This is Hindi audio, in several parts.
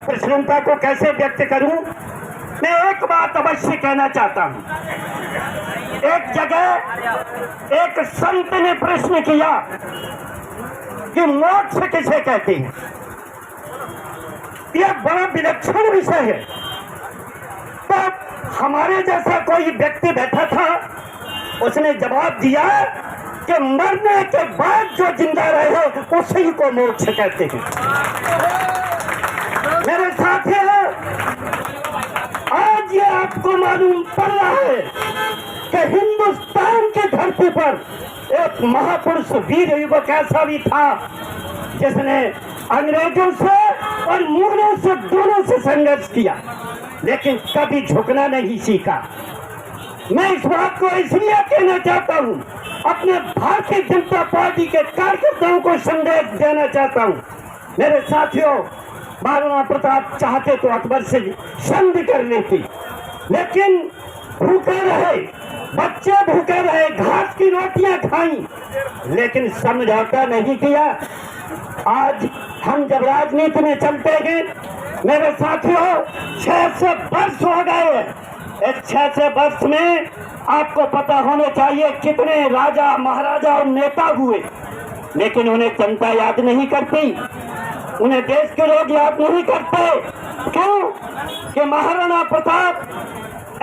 प्रसन्नता को कैसे व्यक्त करूं? मैं एक बात अवश्य कहना चाहता हूं। एक जगह एक संत ने प्रश्न किया कि मोक्ष किसे कहते हैं। यह बड़ा विलक्षण विषय है। तो हमारे जैसा कोई व्यक्ति बैठा था, उसने जवाब दिया कि मरने के बाद जो जिंदा रहे उसी को मोक्ष कहते हैं। मेरे साथियों, आज ये आपको मालूम पड़ रहा है कि हिंदुस्तान की धरती पर एक महापुरुष वीर युवक ऐसा भी था जिसने अंग्रेजों से और मुगलों से दोनों से संघर्ष किया, लेकिन कभी झुकना नहीं सीखा। मैं इस बात को इसलिए कहना चाहता हूँ, अपने भारतीय जनता पार्टी के कार्यकर्ताओं को संदेश देना चाहता हूँ। मेरे साथियों, महाराणा प्रताप चाहते तो अकबर से संधि कर लेते, लेकिन भूखे रहे, बच्चे भूखे रहे, घास की रोटियां खाई, लेकिन समझौता नहीं किया। आज हम जब राजनीति में चलते हैं, मेरे साथियों, 600 वर्ष हो गए। इस 600 वर्ष में आपको पता होना चाहिए कितने राजा महाराजा और नेता हुए, लेकिन उन्हें जनता याद नहीं करती, उन्हें देश के लोग याद नहीं करते। क्यों? कि महाराणा प्रताप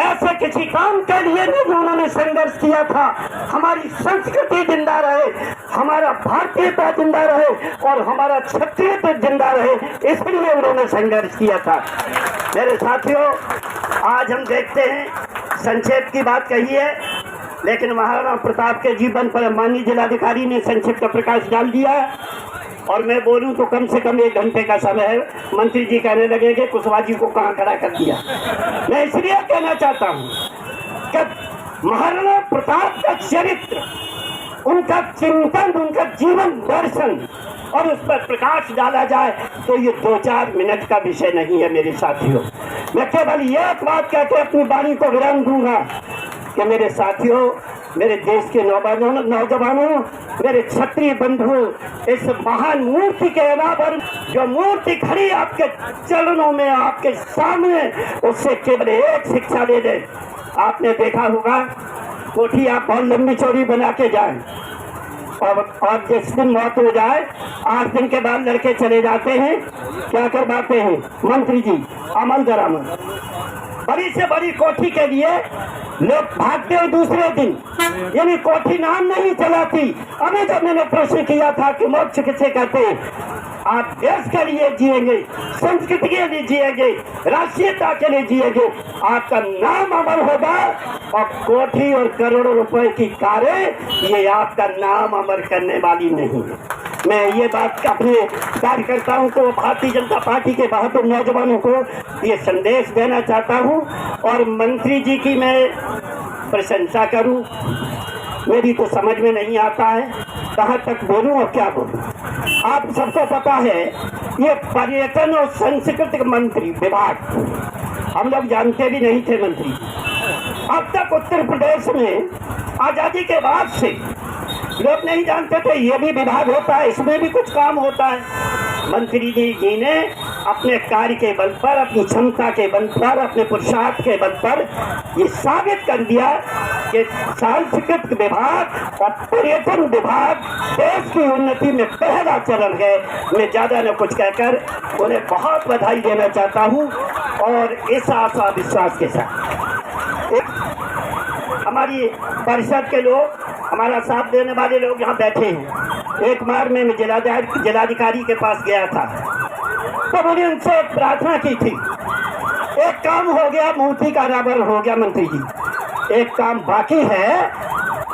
ऐसे किसी काम के लिए नहीं उन्होंने संघर्ष किया था। हमारी संस्कृति जिंदा रहे, हमारा भारतीयता जिंदा रहे और हमारा क्षत्रियता जिंदा रहे, इसलिए उन्होंने संघर्ष किया था। मेरे साथियों, आज हम देखते हैं, संक्षेप की बात कही है, लेकिन महाराणा प्रताप के जीवन पर माननीय जिलाधिकारी ने संक्षिप्त प्रकाश डाल दिया। और मैं बोलूं तो कम से कम 1 घंटे का समय है। मंत्री जी कहने लगेंगे कुशवाहा जी को कहाँ खड़ा कर दिया। मैं इसलिए कहना चाहता हूं कि महाराणा प्रताप का चरित्र, उनका चिंतन, उनका जीवन दर्शन और उस पर प्रकाश डाला जाए तो ये 2-4 मिनट का विषय नहीं है। मेरे साथियों, मैं केवल ये बात कहकर अपनी वाणी को विराम दूंगा कि मेरे साथियों, मेरे देश के नौजवानों, मेरे क्षत्रिय बंधु, इस महान मूर्ति के अनावर जो मूर्ति खड़ी आपके चरणों में, आपके सामने, उससे केवल एक शिक्षा ले दे। आपने देखा होगा, कोठी आप बहुत लंबी चौड़ी बना के जाए और जिस दिन मौत हो जाए 8 दिन के बाद लड़के चले जाते हैं, क्या करवाते हैं मंत्री जी? अमल दरामद। बड़ी से बड़ी कोठी के लिए लोग भागते हैं दूसरे दिन, यानी कोठी नाम नहीं चलाती। अभी जब मैंने प्रश्न किया था कि मोक्ष किसे कहते हैं, आप देश के लिए जिएंगे, संस्कृति के लिए जिएंगे, राष्ट्रीयता के लिए जिएंगे, आपका नाम अमर होगा और कोठी और करोड़ों रुपए की कारें ये आपका नाम अमर करने वाली नहीं है। मैं ये बात अपने कार्यकर्ताओं को, भारतीय जनता पार्टी के बहादुर नौजवानों को ये संदेश देना चाहता हूँ। और मंत्री जी की मैं प्रशंसा करूँ, मेरी तो समझ में नहीं आता है कहाँ तक बोलूँ और क्या बोलूँ। आप सबको पता है, ये पर्यटन और सांस्कृतिक मंत्री विभाग हम लोग जानते भी नहीं थे मंत्री। अब तक उत्तर प्रदेश में आजादी के बाद से लोग नहीं जानते थे ये भी विभाग होता है, इसमें भी कुछ काम होता है। मंत्री जी ने अपने कार्य के बल पर, अपनी क्षमता के बल पर, अपने पुरुषार्थ के बल पर ये साबित कर दिया कि सांस्कृतिक विभाग और पर्यटन विभाग देश की उन्नति में पहला चरण है। मैं ज्यादा न कुछ कहकर उन्हें बहुत बधाई देना चाहता हूँ। और इस आशा विश्वास के साथ हमारी परिषद के लोग, हमारा साथ देने वाले लोग यहाँ बैठे हैं। एक बार मैं जिलाधिकारी के पास गया था, तो मैंने उनसे एक प्रार्थना की थी। एक काम हो गया, मूर्ति का अनावरण हो गया मंत्री जी, एक काम बाकी है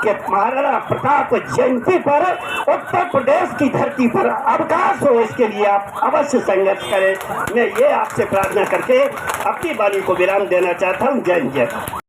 कि महाराणा प्रताप जयंती पर उत्तर प्रदेश की धरती पर अवकाश हो, इसके लिए आप अवश्य संघर्ष करें। मैं ये आपसे प्रार्थना करके अपनी वाणी को विराम देना चाहता हूँ। जय हिंद।